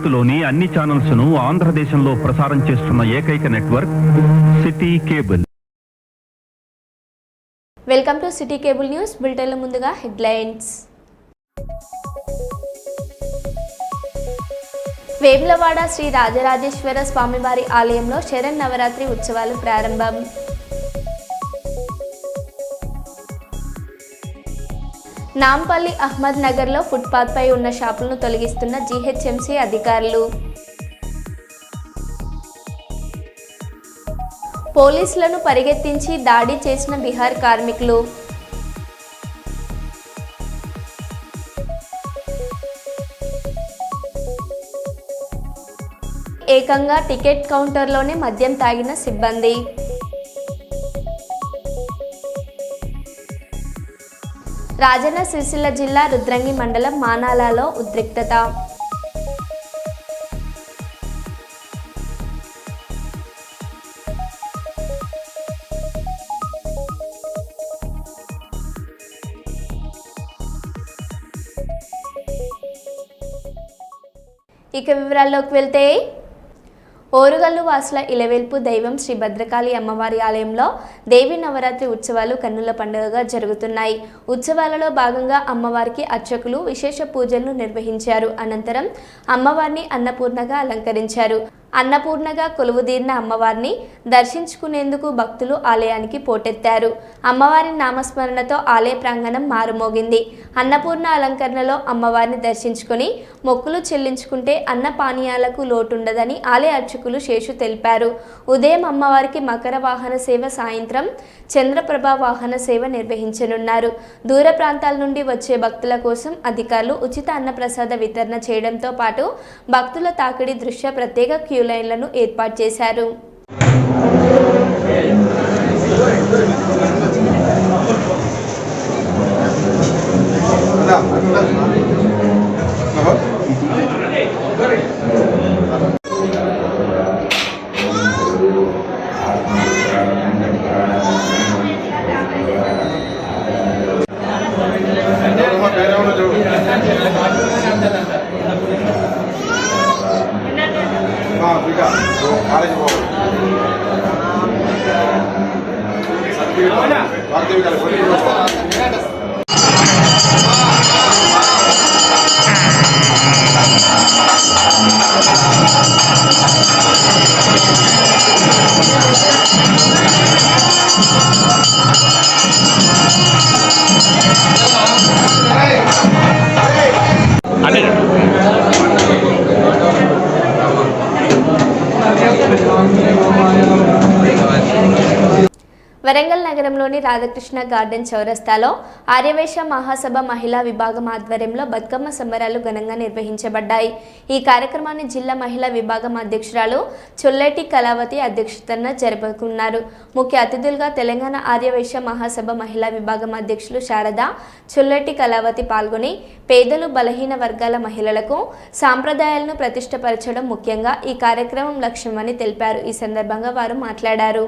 భారత్లోని అన్ని ఛానల్స్ ను ఆంధ్రదేశంలో ప్రసారం చేస్తున్న ఏకైక network city cable. Welcome to city cable news బులెటిన్ల ముందుగా హెడ్లైన్స్. వేములవాడ శ్రీ రాజరాజేశ్వర స్వామివారి ఆలయంలో శరన్నవరాత్రి ఉత్సవాలు ప్రారంభం. నాంపల్లి అహ్మద్ నగర్లో ఫుట్పాత్పై ఉన్న షాపులను తొలగిస్తున్న జీహెచ్ఎంసీ అధికారులు. పోలీసులను పరిగెత్తించి దాడి చేసిన బీహార్ కార్మికులు. ఏకంగా టికెట్ కౌంటర్లోనే మద్యం తాగిన సిబ్బంది. రాజన్న సిరిసిల్ల జిల్లా రుద్రంగి మండలం మానాలలో ఉద్రిక్తత. ఇక వివరాల్లోకి వెళ్తే, ఓరుగల్లు వాసుల ఇలవేల్పు దైవం శ్రీ భద్రకాళి అమ్మవారి ఆలయంలో దేవి నవరాత్రి ఉత్సవాలు కన్నుల పండుగగా జరుగుతున్నాయి. ఉత్సవాలలో భాగంగా అమ్మవారికి అర్చకులు విశేష పూజలను నిర్వహించారు. అనంతరం అమ్మవారిని అన్నపూర్ణగా అలంకరించారు. అన్నపూర్ణగా కొలువుదీరిన అమ్మవారిని దర్శించుకునేందుకు భక్తులు ఆలయానికి పోటెత్తారు. అమ్మవారి నామస్మరణతో ఆలయ ప్రాంగణం మారుమోగింది. అన్నపూర్ణ అలంకరణలో అమ్మవారిని దర్శించుకుని మొక్కులు చెల్లించుకుంటే అన్న పానీయాలకు లోటుండదని ఆలయ అర్చకులు శేషు తెలిపారు. ఉదయం అమ్మవారికి మకర వాహన సేవ, సాయంత్రం చంద్రప్రభ వాహన సేవ నిర్వహించనున్నారు. దూర ప్రాంతాల నుండి వచ్చే భక్తుల కోసం అధికారులు ఉచిత అన్నప్రసాద వితరణ చేయడంతో పాటు భక్తుల తాకిడి దృష్ట్యా ప్రత్యేక క్యూ లైన్లను ఏర్పాటు చేశారు. వరంగల్ నగరంలోని రాధాకృష్ణ గార్డెన్ చౌరస్తాలో ఆర్యవైశ్య మహాసభ మహిళా విభాగం ఆధ్వర్యంలో బతుకమ్మ సంబరాలు ఘనంగా నిర్వహించబడ్డాయి. ఈ కార్యక్రమాన్ని జిల్లా మహిళా విభాగం అధ్యక్షురాలు చొల్లెటి కళావతి అధ్యక్షతన జరుపుకున్నారు. ముఖ్య అతిథులుగా తెలంగాణ ఆర్యవైశ్య మహాసభ మహిళా విభాగం అధ్యక్షులు శారద, చొల్లెటి కళావతి పాల్గొని పేదలు, బలహీన వర్గాల మహిళలకు సాంప్రదాయాలను ప్రతిష్టపరచడం ముఖ్యంగా ఈ కార్యక్రమం లక్ష్యమని తెలిపారు. ఈ సందర్భంగా వారు మాట్లాడారు.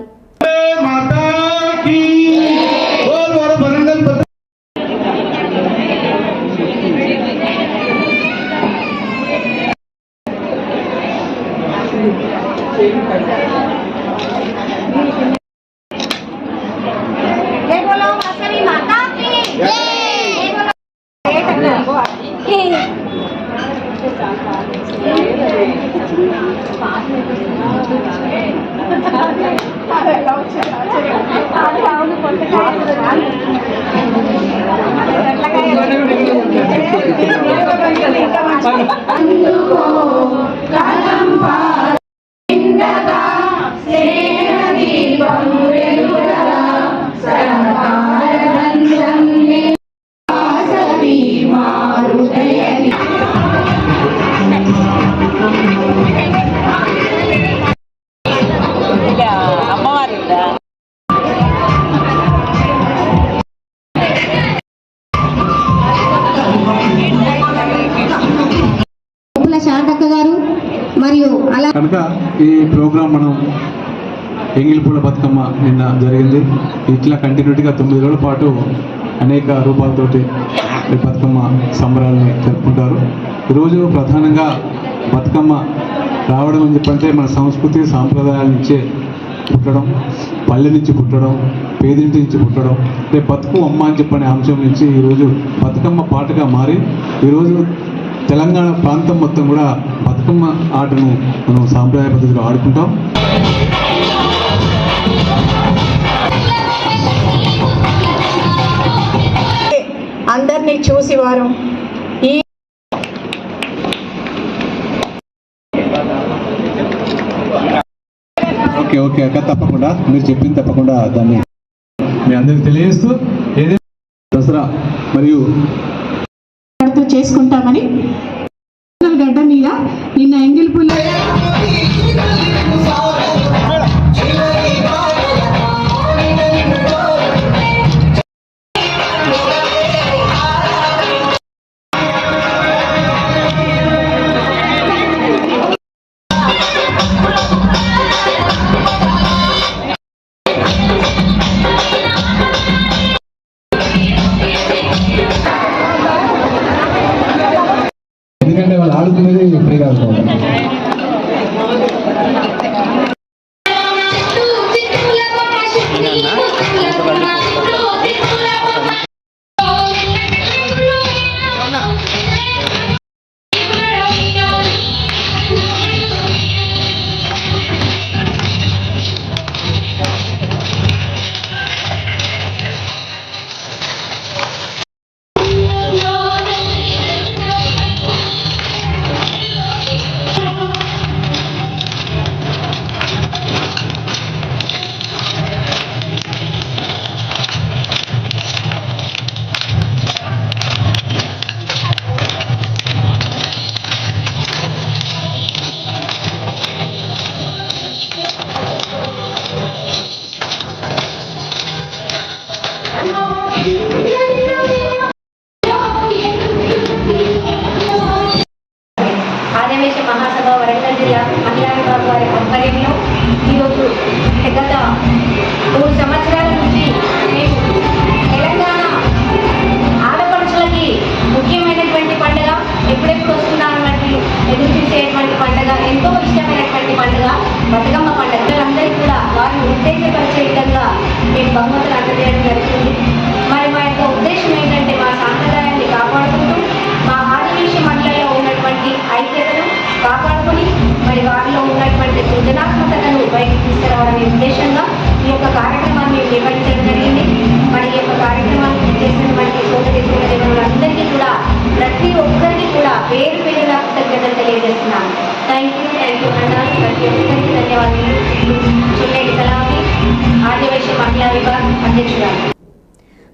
కనుక ఈ ప్రోగ్రాం మనం ఎంగిలిపూల బతుకమ్మ నిన్న జరిగింది. ఇట్లా కంటిన్యూటీగా 9 రోజుల పాటు అనేక రూపాలతోటి బతుకమ్మ సంబరాలని జరుపుకుంటారు. ఈరోజు ప్రధానంగా బతుకమ్మ రావడం అని చెప్పంటే మన సంస్కృతి సాంప్రదాయాల నుంచే పుట్టడం, పల్లె నుంచి పుట్టడం, పేదింటి నుంచి పుట్టడం, రేపు బతుకు అమ్మ అని చెప్పనే అంశం నుంచి ఈరోజు బతుకమ్మ పాటగా మారి ఈరోజు తెలంగాణ ప్రాంతం మొత్తం కూడా బతుకమ్మ ఆటను మనం సాంప్రదాయ పద్ధతిలో ఆడుకుంటాం. అందరినీ చూసి వారు ఈ ఓకే ఓకే అక్క, తప్పకుండా మీరు చెప్పింది తప్పకుండా దాన్ని మీ అందరికి తెలియజేస్తూ ఏదైనా దసరా మరియు చేసుకుంటామని గడ్డ మీద నిన్న ఎంగిల్పుల్ల ఎందుకంటే వాళ్ళు ఆడుకునేది ఫ్రీగా ఆడుకోవాలి. ఆదివేశ మహాసభ వరంగల్ జిల్లా మహిళా విభాగం వారి ఆధ్వర్యంలో ఈరోజు గత 3 సంవత్సరాల నుంచి మేము తెలంగాణ ఆడపడుచులకి ముఖ్యమైనటువంటి పండుగ, ఎప్పుడెప్పుడు వస్తున్నారన్నట్టు ఎదురు చూసేటువంటి పండుగ, ఎంతో ఇష్టమైనటువంటి పండుగ బతుకమ్మ పండుగ. పిల్లలందరికీ కూడా వారిని ఉత్తేజపరిచే విధంగా మేము బహుమతులు అందజేయడం జరుగుతుంది. మరి మా యొక్క ఉద్దేశం ఏంటంటే మా సాంప్రదాయాన్ని కాపాడుకుంటూ మా ఆదివేశ మహిళల్లో ఉన్నటువంటి ఐక్యతను కాపాడుకుని మరి వారిలో ఉన్నటువంటి సృజనాత్మకతను బయటకు తీసుకురావడమే ఉద్దేశంగా ఈ యొక్క కార్యక్రమాన్ని మేము నిర్వహించడం జరిగింది. మరి ఈ యొక్క కార్యక్రమాన్ని చేసినటువంటి సోదరి సోదరులందరికీ కూడా ప్రతి ఒక్కరికి కూడా పేరు పేరుగా కృతజ్ఞతలు తెలియజేస్తున్నాను. థ్యాంక్ యూ అన్నారు. ప్రతి ఒక్కరికి ధన్యవాదాలు. చుట్టేటి కళావి ఆదివేశ మహిళా విభాగం అధ్యక్షురాలు.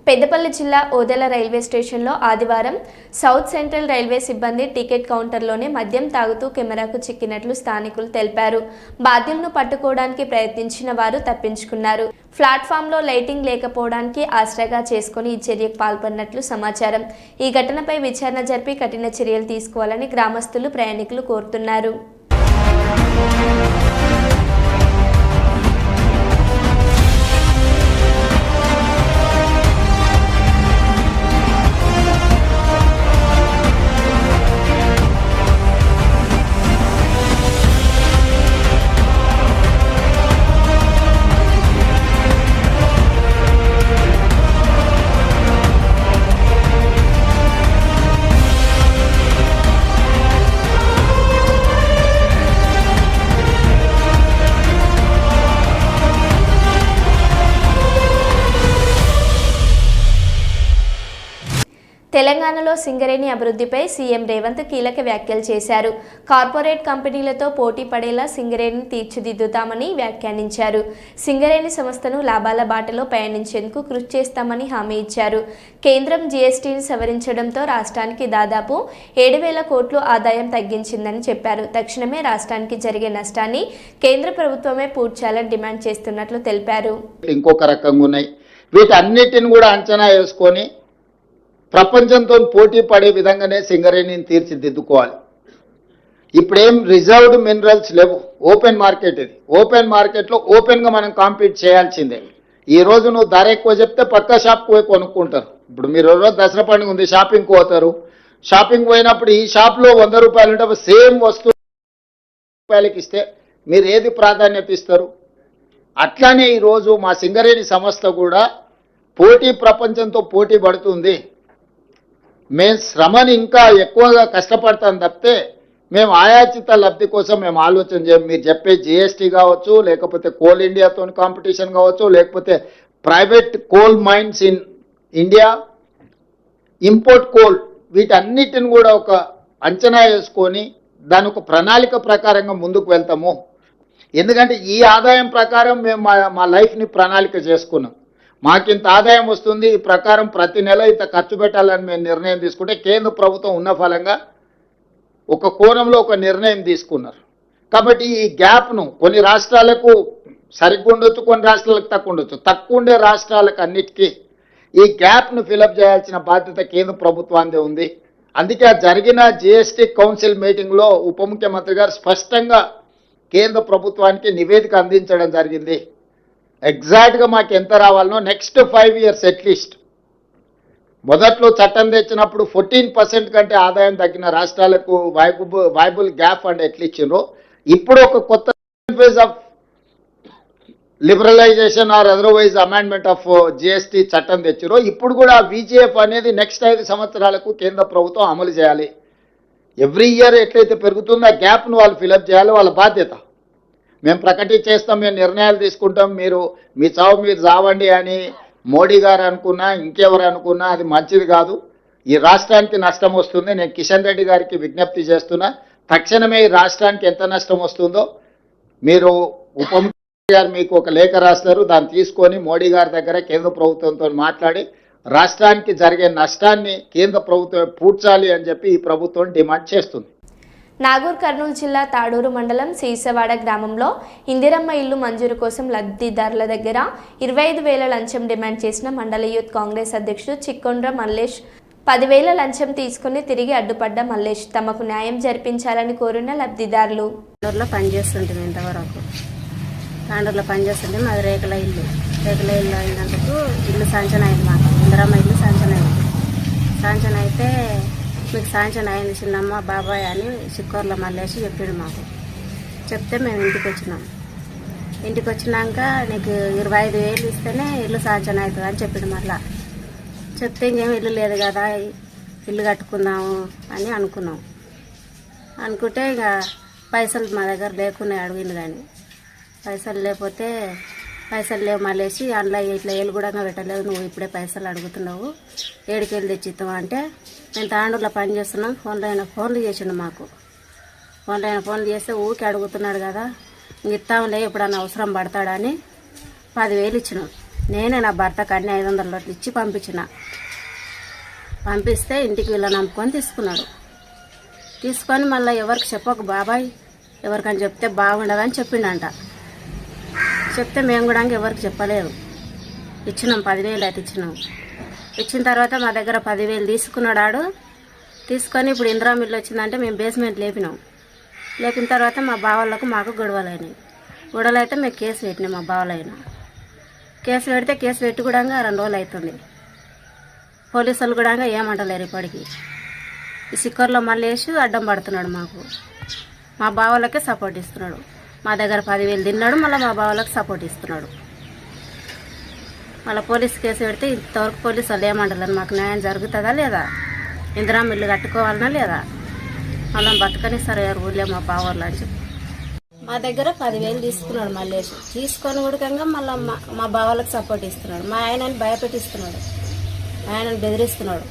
పెద్దపల్లి జిల్లా ఓదెల రైల్వే స్టేషన్లో ఆదివారం సౌత్ సెంట్రల్ రైల్వే సిబ్బంది టికెట్ కౌంటర్లోనే మద్యం తాగుతూ కెమెరాకు చిక్కినట్లు స్థానికులు తెలిపారు. బాధ్యులను పట్టుకోవడానికి ప్రయత్నించిన వారు తప్పించుకున్నారు. ప్లాట్ఫామ్లో లైటింగ్ లేకపోవడానికి ఆశ్రయగా చేసుకుని ఈ చర్యకు పాల్పడినట్లు సమాచారం. ఈ ఘటనపై విచారణ జరిపి కఠిన చర్యలు తీసుకోవాలని గ్రామస్తులు, ప్రయాణికులు కోరుతున్నారు. తెలంగాణలో సింగరేణి అభివృద్ధిపై సీఎం రేవంత్ కీలక వ్యాఖ్యలు చేశారు. కార్పొరేట్ కంపెనీలతో పోటీ పడేలా సింగరేణిని తీర్చిదిద్దుతామని వ్యాఖ్యానించారు. సింగరేణి సంస్థను లాభాల బాటలో పయనించేందుకు కృషి చేస్తామని హామీ ఇచ్చారు. కేంద్రం జీఎస్టీని సవరించడంతో రాష్ట్రానికి దాదాపు 7,000 కోట్లు ఆదాయం తగ్గించిందని చెప్పారు. తక్షణమే రాష్ట్రానికి జరిగే నష్టాన్ని కేంద్ర ప్రభుత్వమే పూడ్చాలని డిమాండ్ చేస్తున్నట్లు తెలిపారు. ఇంకొక రకంగా ఉన్నాయి. వీటన్నిటిని కూడా అంచనా వేసుకొని ప్రపంచంతో పోటీ పడే విధంగానే సింగరేణిని తీర్చిదిద్దుకోవాలి. ఇప్పుడేం రిజర్వ్డ్ మినరల్స్ లేవు, ఓపెన్ మార్కెట్. ఇది ఓపెన్ మార్కెట్లో ఓపెన్గా మనం కాంపీట్ చేయాల్సిందే. ఈ రోజు నువ్వు ధర ఎక్కువ చెప్తే పక్క షాప్కి పోయి కొనుక్కుంటారు. ఇప్పుడు మీరు రోజు దసరా పండుగ ఉంది, షాపింగ్కి పోతారు. షాపింగ్ పోయినప్పుడు ఈ షాప్లో 100 రూపాయలు ఉంటే సేమ్ వస్తువు రూపాయలకి ఇస్తే మీరు ఏది ప్రాధాన్యత ఇస్తారు? అట్లానే ఈరోజు మా సింగరేణి సంస్థ కూడా ప్రపంచంతో పోటీ పడుతుంది. మేము శ్రమని ఇంకా ఎక్కువగా కష్టపడతాం తప్పితే మేము ఆయాచిత లబ్ధి కోసం మేము ఆలోచన చేయం. మీరు చెప్పే జిఎస్టీ కావచ్చు, లేకపోతే కోల్ ఇండియాతో కాంపిటీషన్ కావచ్చు, లేకపోతే private coal mines in India, import coal, వీటన్నిటిని కూడా ఒక అంచనా వేసుకొని దాని ఒక ప్రణాళిక ప్రకారంగా ముందుకు వెళ్తాము. ఎందుకంటే ఈ ఆదాయం ప్రకారం మేము మా లైఫ్ని ప్రణాళిక చేసుకున్నాం. మాకింత ఆదాయం వస్తుంది, ఈ ప్రకారం ప్రతి నెల ఇంత ఖర్చు పెట్టాలని మేము నిర్ణయం తీసుకుంటే కేంద్ర ప్రభుత్వం ఉన్న ఫలంగా ఒక కోణంలో ఒక నిర్ణయం తీసుకున్నారు. కాబట్టి ఈ గ్యాప్ను కొన్ని రాష్ట్రాలకు సరిగ్గా ఉండొచ్చు, కొన్ని రాష్ట్రాలకు తక్కువ ఉండొచ్చు. తక్కువ ఉండే రాష్ట్రాలకు అన్నిటికీ ఈ గ్యాప్ను ఫిలప్ చేయాల్సిన బాధ్యత కేంద్ర ప్రభుత్వానికి ఉంది. అందుకే జరిగిన జిఎస్టీ కౌన్సిల్ మీటింగ్లో ఉప ముఖ్యమంత్రి గారు స్పష్టంగా కేంద్ర ప్రభుత్వానికి నివేదిక అందించడం జరిగింది. ఎగ్జాక్ట్గా మాకు ఎంత రావాలనో నెక్స్ట్ 5 years అట్లీస్ట్. మొదట్లో చట్టం తెచ్చినప్పుడు 14% కంటే ఆదాయం తగ్గిన రాష్ట్రాలకు వైబుల్ గ్యాప్ ఫండ్ ఎట్లా ఇచ్చిండ్రో, ఇప్పుడు ఒక కొత్త phase of liberalisation or otherwise amendment of GST చట్టం తెచ్చిరో, ఇప్పుడు కూడా విజిఎఫ్ అనేది నెక్స్ట్ 5 సంవత్సరాలకు కేంద్ర ప్రభుత్వం అమలు చేయాలి. ఎవ్రీ ఇయర్ ఎట్లయితే పెరుగుతుందో ఆ గ్యాప్ను వాళ్ళు ఫిలప్ చేయాలి, వాళ్ళ బాధ్యత. మేము ప్రకటించేస్తాం, మేము నిర్ణయాలు తీసుకుంటాం, మీ చావు మీరు చావండి అని మోడీ గారు అనుకున్నా, ఇంకెవరు అనుకున్నా అది మంచిది కాదు. ఈ రాష్ట్రానికి నష్టం వస్తుంది. నేను కిషన్ రెడ్డి గారికి విజ్ఞప్తి చేస్తున్నా, తక్షణమే ఈ రాష్ట్రానికి ఎంత నష్టం వస్తుందో మీరు ఉప ముఖ్యమంత్రి గారు మీకు ఒక లేఖ రాస్తారు, దాన్ని తీసుకొని మోడీ గారి దగ్గర కేంద్ర ప్రభుత్వంతో మాట్లాడి రాష్ట్రానికి జరిగే నష్టాన్ని కేంద్ర ప్రభుత్వం పూడ్చాలి అని చెప్పి ఈ ప్రభుత్వం డిమాండ్ చేస్తుంది. నాగూర్ కర్నూలు జిల్లా తాడూరు మండలం సీసవాడ గ్రామంలో ఇందిరమ్మ ఇల్లు మంజూరు కోసం లబ్ధిదారుల దగ్గర 25,000 లంచం డిమాండ్ చేసిన మండల యూత్ కాంగ్రెస్ అధ్యక్షుడు చిక్కొండ్ర మల్లేష్ 10,000 లంచం తీసుకుని తిరిగి అడ్డుపడ్డ మల్లేష్ తమకు న్యాయం జరిపించాలని కోరిన లబ్ధిదారులు. పనిచేస్తుంటుంది ఇంతవరకు తాండూరులో పనిచేస్తుంటే మాది రేకుల ఇల్లు అయినందుకు ఇల్లు శాంక్షన్ అయింది. మాకు ఇందిరమ్మ ఇల్లు శాంక్షన్ అయితే మీకు శాంక్షన్ అయింది చిన్నమ్మ బాబాయ్ అని చిక్కోర్ల మల్లేసి చెప్పాడు మాకు. చెప్తే మేము ఇంటికి వచ్చినాక నీకు 25,000 ఇస్తేనే ఇల్లు శాంక్షన్ అవుతుంది అని చెప్పాడు. మళ్ళా చెప్తే ఇంకేం ఇల్లు లేదు కదా, ఇల్లు కట్టుకుందాము అని అనుకుంటే ఇక పైసలు మా దగ్గర లేకున్నాయి అడిగింది. కానీ పైసలు లేవు మళ్ళేసి అందులో ఇట్లా ఏళ్ళు కూడా పెట్టలేదు, నువ్వు ఇప్పుడే పైసలు అడుగుతున్నావు, ఏడికెళ్ళి తెచ్చిస్తావు అంటే నేను తాండూరులో పని చేస్తున్నాం, ఫోన్లు చేసిండు మాకు. ఫోన్లు చేస్తే ఊరికి అడుగుతున్నాడు కదా, ఇస్తాంలే ఎప్పుడన్నా అవసరం పడతాడని 10,000 ఇచ్చినాం. నేనే నా భర్తకు అన్ని 500 నోట్లు ఇచ్చి పంపిస్తే ఇంటికి వీళ్ళ నమ్ముకొని తీసుకొని మళ్ళీ ఎవరికి చెప్పకు బాబాయ్, ఎవరికని చెప్తే బాగుండదని చెప్పిండంట. చెప్తే మేము కూడా ఎవరికి చెప్పలేదు. ఇచ్చినాం 10,000 అయితే ఇచ్చిన తర్వాత మా దగ్గర 10,000 తీసుకున్నాడు. తీసుకొని ఇప్పుడు ఇందిరా మిల్లు వచ్చిందంటే మేము బేస్మెంట్ లేపిన తర్వాత మా బావలకు మాకు గొడవలు అయితే మేము కేసు పెట్టినాం. మా బావలైనా కేసు పెట్టి కూడా 2 రోజులు అవుతుంది. పోలీసులు కూడా ఏమంటలేరు ఇప్పటికి. ఈ సిక్కర్లో మల్లేసి అడ్డం పడుతున్నాడు మాకు. మా బావలకే సపోర్ట్ ఇస్తున్నాడు. మా దగ్గర 10,000 తిన్నాడు, మళ్ళీ మా బావలకు సపోర్ట్ ఇస్తున్నాడు. మళ్ళీ పోలీసు కేసు పెడితే ఇంతవరకు పోలీసు వాళ్ళు ఏమంటలేరు, మాకు న్యాయం జరుగుతుందా లేదా, ఇందిరా మిల్లు కట్టుకోవాలన్నా లేదా, మళ్ళీ బతకనిస్తారు ఎవరు ఊళ్ళో మా బావలు అని చెప్పి మా దగ్గర 10,000 తీసుకున్నాడు మల్లేసి. తీసుకొని ఉడకంగా మళ్ళీ మా బావలకు సపోర్ట్ ఇస్తున్నాడు. మా ఆయనని భయపెట్టిస్తున్నాడు, ఆయనని బెదిరిస్తున్నాడు.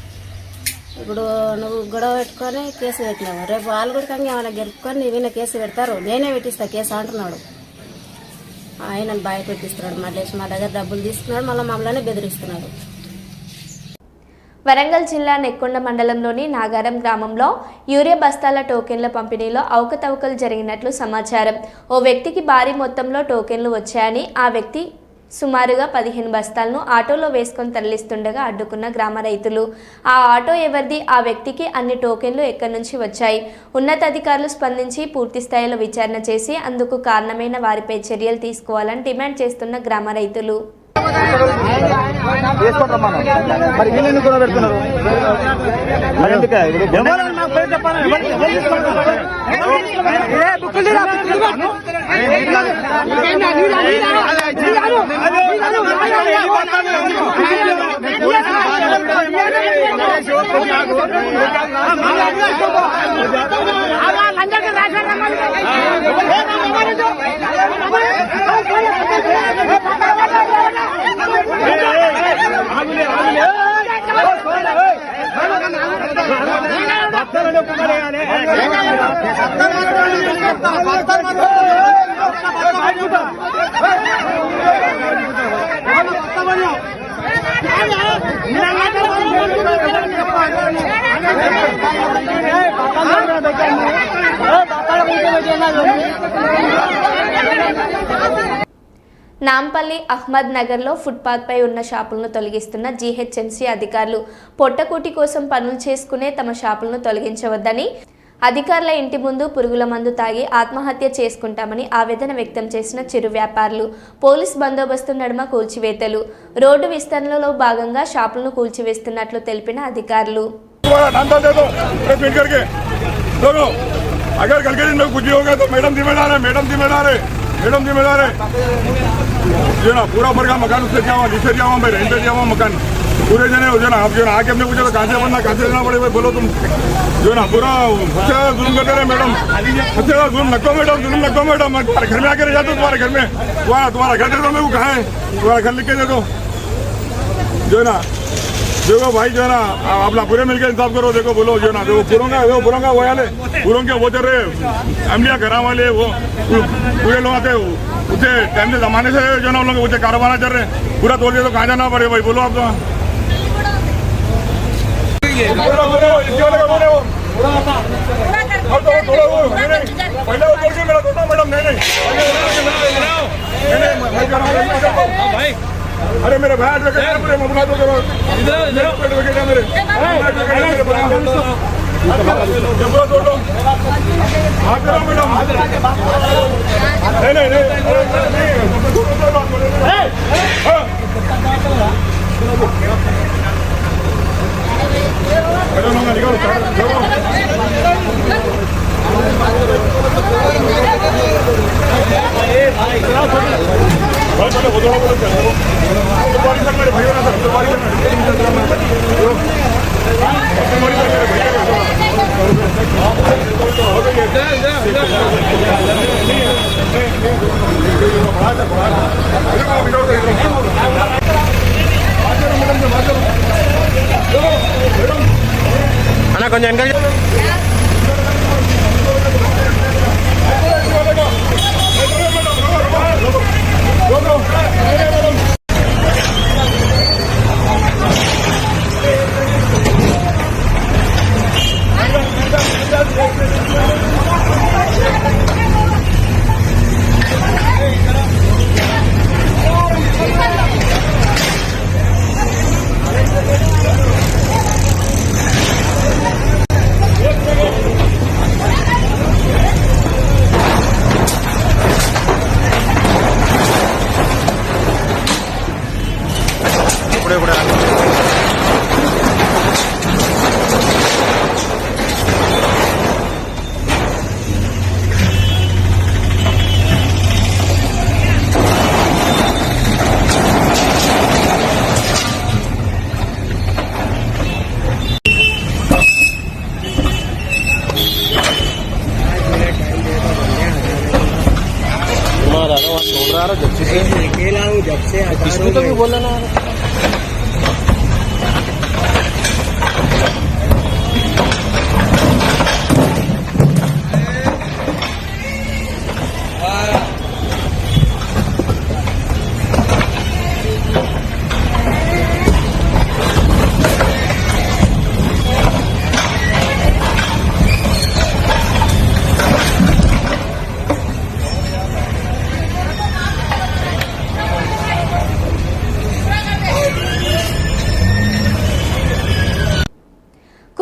ఇప్పుడు నువ్వు గొడవ పెట్టుకొని కేసు పెట్టినావు, రేపు వాళ్ళు కూడా ఏమైనా గెలుపుకొని నీవైనా కేసు పెడతారు, నేనే పెట్టిస్తా కేసు అంటున్నాడు. ఆయనను భయపెట్టిస్తున్నాడు మల్లేసి. మా దగ్గర డబ్బులు తీసుకున్నాడు, మళ్ళీ మమ్మల్ని బెదిరిస్తున్నాడు. వరంగల్ జిల్లా నెక్కొండ మండలంలోని నాగారం గ్రామంలో యూరియా బస్తాల టోకెన్ల పంపిణీలో అవకతవకలు జరిగినట్లు సమాచారం. ఓ వ్యక్తికి భారీ మొత్తంలో టోకెన్లు వచ్చాయని, ఆ వ్యక్తి సుమారుగా 15 బస్తాలను ఆటోలో వేసుకొని తరలిస్తుండగా అడ్డుకున్న గ్రామ రైతులు. ఆ ఆటో ఎవరిది, ఆ వ్యక్తికి అన్ని టోకెన్లు ఎక్కడి నుంచి వచ్చాయి? ఉన్నతాధికారులు స్పందించి పూర్తి స్థాయిలో విచారణ చేసి అందుకు కారణమైన వారిపై చర్యలు తీసుకోవాలని డిమాండ్ చేస్తున్న గ్రామ రైతులు. వేసుకుంటాం మరి వీళ్ళు ఎందుకు కూడా పెడుతున్నారు మరి ఎందుకే నాంపల్లి అహ్మద్ నగర్లో ఫుట్పాత్పై ఉన్న షాపులను తొలగిస్తున్న జీహెచ్ఎంసీ అధికారులు పొట్టకూటి కోసం పనులు చేసుకునే తమ షాపులను తొలగించవద్దని, అధికారుల ఇంటి ముందు పురుగుల మందు తాగి ఆత్మహత్య చేసుకుంటామని ఆవేదన వ్యక్తం చేసిన చిరు వ్యాపారులు. పోలీస్ బందోబస్తు నడుమ కూల్చివేతలు. రోడ్డు విస్తరణలో భాగంగా షాపులను కూల్చివేస్తున్నట్లు తెలిపిన అధికారులు. मैडम जिम्मेदार है जो ना पूरा भरगा मकान उससे क्या हुआ नीचे क्या हुआ भाई रेंट पे क्या हुआ मकान पूरे जने हो जो ना आप जो ना आके हमने पूछा कहाँ से बनना कहाँ से लेना पड़े भाई बोलो तुम जो ना पूरा अच्छा जुल्म करते रहे मैडम अच्छा जुल्म नको मैडम तुम्हारे घर में आके रह जाते हो तुम्हारे घर में तुम्हारा घर दे दो मेरे को कहाँ है तुम्हारा घर लिख के दे दो जो ना देखो भाई जो है ना अपना पूरे मिलकर इंसाफ करो देखो बोलो जो ना देखो पुरोंगा वो वाले पुरों के वो चल रहे अमलिया घरा वाले वो पूरे लोग आते उसे टाइम से जमाने से जो ना उन लोग उसे कारोबार चल रहे पूरा तोड़ दिया तो कहाँ जाना पड़े भाई बोलो आप तो अरे मेरे भाई पूरे मबुला तो करो मेरे पूरा तोड़ दो हाँ करो मैडम नहीं అన్న కొంచెం ఎంకరేజ్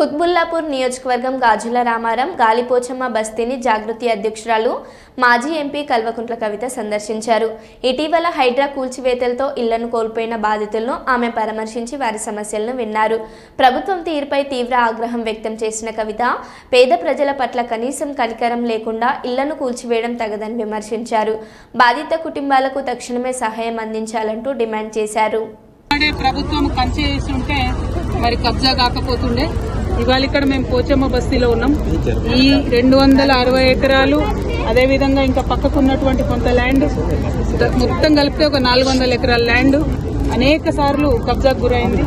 కుత్బుల్లాపూర్ నియోజకవర్గం గాజుల రామారం గాలిపోచమ్మ బస్తీని జాగృతి అధ్యక్షురాలు మాజీ ఎంపీ కల్వకుంట్ల కవిత సందర్శించారు. ఇటీవల హైడ్రా కూల్చివేతలతో ఇళ్లను కోల్పోయిన బాధితులను ఆమె పరామర్శించి వారి సమస్యలను విన్నారు. ప్రభుత్వం తీరుపై తీవ్ర ఆగ్రహం వ్యక్తం చేసిన కవిత పేద ప్రజల పట్ల కనీసం కనికరం లేకుండా ఇళ్లను కూల్చివేయడం తగదని విమర్శించారు. బాధిత కుటుంబాలకు తక్షణమే సహాయం అందించాలంటూ డిమాండ్ చేశారు. ప్రభుత్వం కంచె చేస్తుంటే మరి కబ్జా కాకపోతుండే. ఇవాళ ఇక్కడ మేము పోచమ్మ బస్తీలో ఉన్నాం. ఈ 260 ఎకరాలు అదేవిధంగా ఇంకా పక్కకున్నటువంటి కొంత ల్యాండ్ మొత్తం కలిపితే ఒక 400 ఎకరాల ల్యాండ్ అనేక సార్లు కబ్జాకు గురైంది.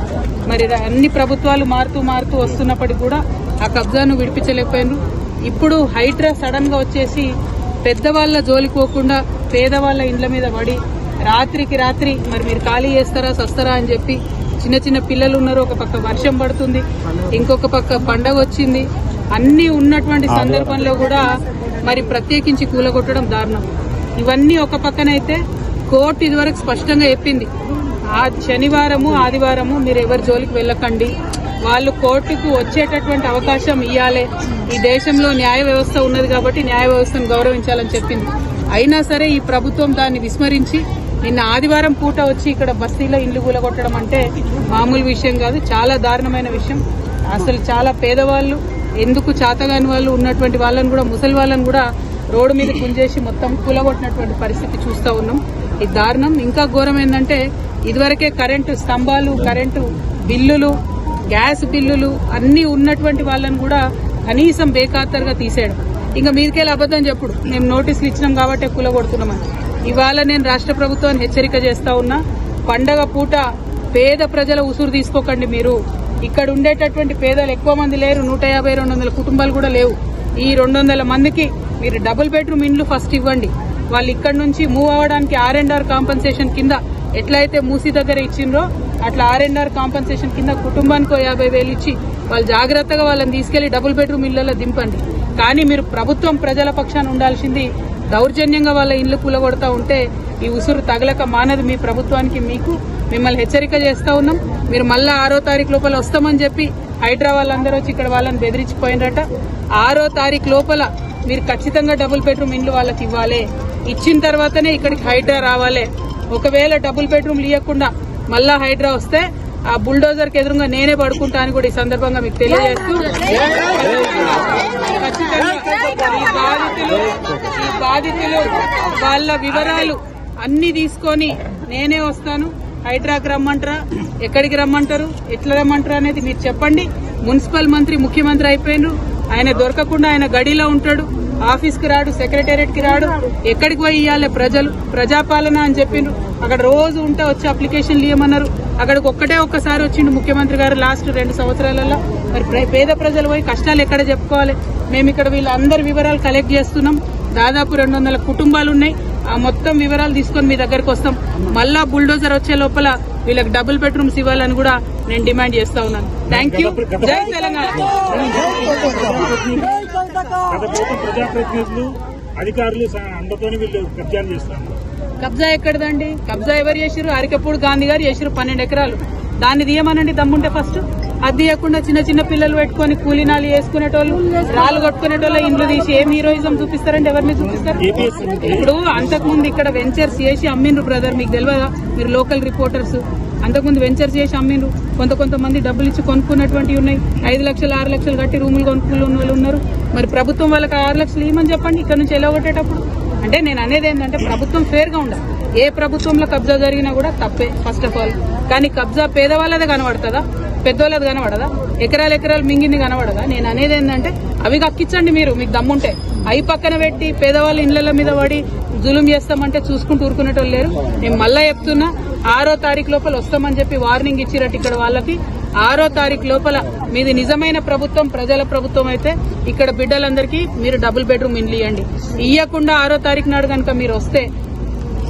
మరి అన్ని ప్రభుత్వాలు మారుతూ వస్తున్నప్పటికీ కూడా ఆ కబ్జాను విడిపించలేకపోయినారు. ఇప్పుడు హైడ్రా సడన్ గా వచ్చేసి పెద్దవాళ్ల జోలికి పోకుండా పేదవాళ్ల ఇండ్ల మీద పడి రాత్రికి రాత్రి మరి మీరు ఖాళీ చేస్తారా సస్తారా అని చెప్పి చిన్న పిల్లలు ఉన్నారు. ఒక పక్క వర్షం పడుతుంది, ఇంకొక పక్క పండగ వచ్చింది. అన్ని ఉన్నటువంటి సందర్భంలో కూడా మరి ప్రత్యేకించి కూలగొట్టడం దారుణం. ఇవన్నీ ఒక పక్కనైతే కోర్టు ఇదివరకు స్పష్టంగా చెప్పింది, ఆ శనివారము ఆదివారము మీరు ఎవరి జోలికి వెళ్ళకండి, వాళ్ళు కోర్టుకు వచ్చేటటువంటి అవకాశం ఇవ్వాలి. ఈ దేశంలో న్యాయ వ్యవస్థ ఉన్నది కాబట్టి న్యాయ వ్యవస్థను గౌరవించాలని చెప్పింది. అయినా సరే ఈ ప్రభుత్వం దాన్ని విస్మరించి నిన్న ఆదివారం పూట వచ్చి ఇక్కడ బస్తీలో ఇండ్లు కూలగొట్టడం అంటే మామూలు విషయం కాదు, చాలా దారుణమైన విషయం. అసలు చాలా పేదవాళ్ళు, ఎందుకు చాతగాని వాళ్ళు ఉన్నటువంటి వాళ్ళని కూడా, ముసలి వాళ్ళని కూడా రోడ్డు మీద గుంజేసి మొత్తం కూలగొట్టినటువంటి పరిస్థితి చూస్తూ ఉన్నాం. ఇది దారుణం. ఇంకా ఘోరం ఏంటంటే ఇదివరకే కరెంటు స్తంభాలు, కరెంటు బిల్లులు, గ్యాస్ బిల్లులు అన్నీ ఉన్నటువంటి వాళ్ళని కూడా కనీసం బేఖాతరుగా తీసేయడం. ఇంకా మీదికెళ్ళి అబద్ధం చెప్పుడు మేము నోటీసులు ఇచ్చినాం కాబట్టి కూలగొడుతున్నామని. ఇవాళ నేను రాష్ట్ర ప్రభుత్వాన్ని హెచ్చరిక చేస్తా ఉన్నా, పండగ పూట పేద ప్రజల ఉసురు తీసుకోకండి. మీరు ఇక్కడ ఉండేటటువంటి పేదలు ఎక్కువ మంది లేరు, 150-200 కుటుంబాలు కూడా లేవు. ఈ 200 మందికి మీరు డబుల్ బెడ్రూమ్ ఇండ్లు ఫస్ట్ ఇవ్వండి. వాళ్ళు ఇక్కడ నుంచి మూవ్ అవ్వడానికి R&R కాంపన్సేషన్ కింద ఎట్లయితే మూసి దగ్గర ఇచ్చిండ్రో అట్లా R&R కాంపన్సేషన్ కింద కుటుంబానికి 50,000 ఇచ్చి వాళ్ళు జాగ్రత్తగా వాళ్ళని తీసుకెళ్లి డబుల్ బెడ్రూమ్ ఇళ్లలో దింపండి. కానీ మీరు ప్రభుత్వం ప్రజల పక్షాన ఉండాల్సింది దౌర్జన్యంగా వాళ్ళ ఇళ్లు కూలగొడతా ఉంటే ఈ ఉసురు తగలక మానదు మీ ప్రభుత్వానికి. మిమ్మల్ని హెచ్చరిక చేస్తా ఉన్నాం. మీరు మళ్ళా 6వ తారీఖు లోపల వస్తామని చెప్పి హైడ్రా వాళ్ళందరూ వచ్చి ఇక్కడ వాళ్ళని బెదిరించిపోయినట. 6వ తారీఖు లోపల మీరు ఖచ్చితంగా డబుల్ బెడ్రూమ్ ఇండ్లు వాళ్ళకి ఇవ్వాలి. ఇచ్చిన తర్వాతనే ఇక్కడికి హైడ్రా రావాలి. ఒకవేళ డబుల్ బెడ్రూమ్లు ఇవ్వకుండా మళ్ళా హైడ్రా వస్తే ఆ బుల్డోజర్ కి ఎదురుగా నేనే పడుకుంటా అని కూడా ఈ సందర్భంగా మీకు తెలియజేస్తూ, ఈ బాధితులు వాళ్ళ వివరాలు అన్ని తీసుకొని నేనే వస్తాను. హైడ్రాకి రమ్మంటారా, ఎక్కడికి రమ్మంటారు, ఎట్లా రమ్మంటారు అనేది మీరు చెప్పండి. మున్సిపల్ మంత్రి ముఖ్యమంత్రి అయిపోయినారు, ఆయన దొరకకుండా ఆయన గడిలో ఉంటాడు, ఆఫీస్కి రాడు, సెక్రటేరియట్ కి రాడు. ఎక్కడికి పోయి ఇవ్వాలి ప్రజలు, ప్రజాపాలన అని చెప్పిండ్రు. అక్కడ రోజు ఉంటే వచ్చి అప్లికేషన్లు ఇవ్వమన్నారు. అక్కడికి ఒక్కసారి వచ్చిండు ముఖ్యమంత్రి గారు లాస్ట్ 2 సంవత్సరాలలో. మరి పేద ప్రజలు పోయి కష్టాలు ఎక్కడ చెప్పుకోవాలి? మేము ఇక్కడ వీళ్ళందరి వివరాలు కలెక్ట్ చేస్తున్నాం. దాదాపు 200 కుటుంబాలు ఉన్నాయి. ఆ మొత్తం వివరాలు తీసుకొని మీ దగ్గరకు వస్తాం. మళ్ళా బుల్డోజర్ వచ్చే లోపల వీళ్ళకి డబుల్ బెడ్రూమ్స్ ఇవ్వాలని కూడా నేను డిమాండ్ చేస్తా ఉన్నాను. Thank you. జై తెలంగాణ. అధికారులు అండతోని వీళ్ళు కబ్జాలు చేస్తారు. కబ్జా ఎక్కడదండి? కబ్జా ఎవరు చేసిరు? అరికపూడి గాంధీ గారు చేసిరు 12 ఎకరాలు. దాన్ని తీయమనండి దమ్ముంటే ఫస్ట్. అది తీయకుండా చిన్న పిల్లలు పెట్టుకుని కూలీనాలు వేసుకునేటోళ్ళు, రాళ్ళు కొట్టుకునేటోళ్ళు ఇండ్లు తీసి ఏం హీరోయిజం చూపిస్తారండి? ఎవరిని చూపిస్తారు? ఇప్పుడు అంతకుముందు ఇక్కడ వెంచర్స్ చేసి అమ్మిండ్రు బ్రదర్, మీకు తెలియదా? మీరు లోకల్ రిపోర్టర్స్. అంతకుముందు వెంచర్స్ చేసి అమ్మిండ్రు. కొంతమంది డబ్బులు ఇచ్చి కొనుక్కున్నటువంటివి ఉన్నాయి. 5 లక్షలు 6 లక్షలు కట్టి రూములు కొనుక్కున్న వాళ్ళు ఉన్నారు. మరి ప్రభుత్వం వాళ్ళకి 6 లక్షలు ఇవ్వమని చెప్పండి ఇక్కడ నుంచి ఎలా కొట్టేటప్పుడు. అంటే నేను అనేది ఏంటంటే ప్రభుత్వం ఫేర్ గా ఉండాలి. ఏ ప్రభుత్వంలో కబ్జా జరిగినా కూడా తప్పే ఫస్ట్ ఆఫ్ ఆల్. కానీ కబ్జా పేదవాళ్ళదే కనబడుతుందా? పెద్దోళ్ళది కనబడదా? ఎకరాలు మింగింది కనబడదా? నేను అనేది ఏంటంటే అవి కక్కించండి మీరు, మీకు దమ్ముంటే. అవి పక్కన పెట్టి పేదవాళ్ళ ఇళ్ల మీద పడి జులుం చేస్తామంటే చూసుకుంటూ ఊరుకునేటోళ్ళు లేరు. నేను మళ్ళా చెప్తున్నా, 6వ తారీఖు లోపల వస్తామని చెప్పి వార్నింగ్ ఇచ్చిరట్టు ఇక్కడ వాళ్ళకి. 6వ తారీఖు లోపల మీది నిజమైన ప్రభుత్వం, ప్రజల ప్రభుత్వం అయితే ఇక్కడ బిడ్డలందరికీ మీరు డబుల్ బెడ్రూమ్ ఇండ్లు ఇవ్వండి. ఇవ్వకుండా 6వ తారీఖు నాడు కనుక మీరు వస్తే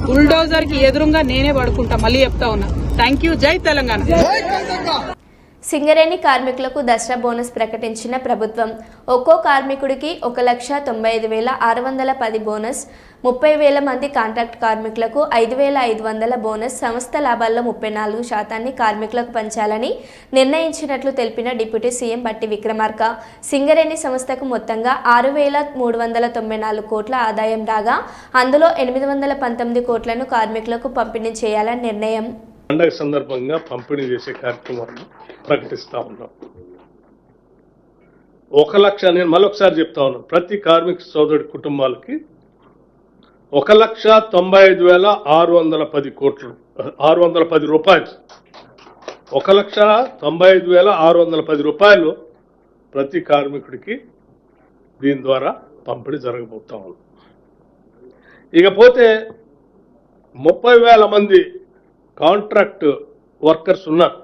బుల్డోజర్ కి ఎదురుగా నేనే పడుకుంటా. మళ్ళీ చెప్తా ఉన్నా. Thank you. జై తెలంగాణ. సింగరేణి కార్మికులకు దసరా బోనస్ ప్రకటించిన ప్రభుత్వం. ఒక్కో కార్మికుడికి 1,95,610 బోనస్, 30,000 మంది కాంట్రాక్ట్ కార్మికులకు 5,500 బోనస్, సంస్థ లాభాల్లో 34% కార్మికులకు పంచాలని నిర్ణయించినట్లు తెలిపిన డిప్యూటీ సీఎం బట్టి విక్రమార్క, సింగరేణి సంస్థకు మొత్తంగా 6,394 కోట్ల ఆదాయం రాగా అందులో 819 కోట్లను కార్మికులకు పంపిణీ చేయాలని నిర్ణయం. పండగ సందర్భంగా పంపిణీ చేసే కార్యక్రమాన్ని ప్రకటిస్తా ఉన్నాం. 1 లక్ష, నేను మరొకసారి చెప్తా ఉన్నాను, ప్రతి కార్మిక సోదరుడి కుటుంబాలకి 1,95,610 కోట్లు, 610 రూపాయలు, 1,95,610 రూపాయలు ప్రతి కార్మికుడికి దీని ద్వారా పంపిణీ జరగబోతా ఉంది. ఇకపోతే 30,000 మంది కాంట్రాక్ట్ వర్కర్స్ ఉన్నారు.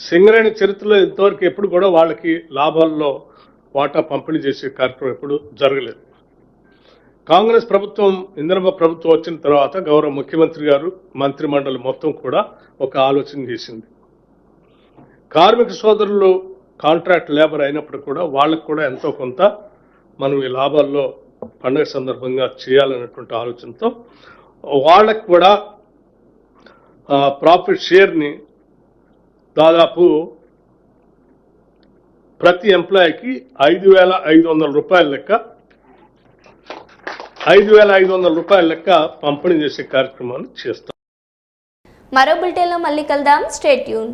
సింగరేణి చరిత్రలో ఇంతవరకు ఎప్పుడు కూడా వాళ్ళకి లాభాల్లో వాటా పంపిణీ చేసే కార్యక్రమం ఎప్పుడు జరగలేదు. కాంగ్రెస్ ప్రభుత్వం, ఇందిరమ్మ ప్రభుత్వం వచ్చిన తర్వాత గౌరవ ముఖ్యమంత్రి గారు, మంత్రి మండలి మొత్తం కూడా ఒక ఆలోచన చేసింది. కార్మిక సోదరులు కాంట్రాక్ట్ లేబర్ అయినప్పుడు కూడా వాళ్ళకు కూడా ఎంతో కొంత మనం ఈ లాభాల్లో పండుగ సందర్భంగా చేయాలనేటువంటి ఆలోచనతో వాళ్ళకు కూడా ప్రాఫిట్ షేర్ని దాదాపు ప్రతి ఎంప్లాయీకి 5,500 రూపాయల లెక్క 5,500 రూపాయల లెక్క పంపిణీ చేసే కార్యక్రమాన్ని చేస్తాం. మరో బులెటిన్లో మళ్ళీ కలుద్దాం. Stay tune.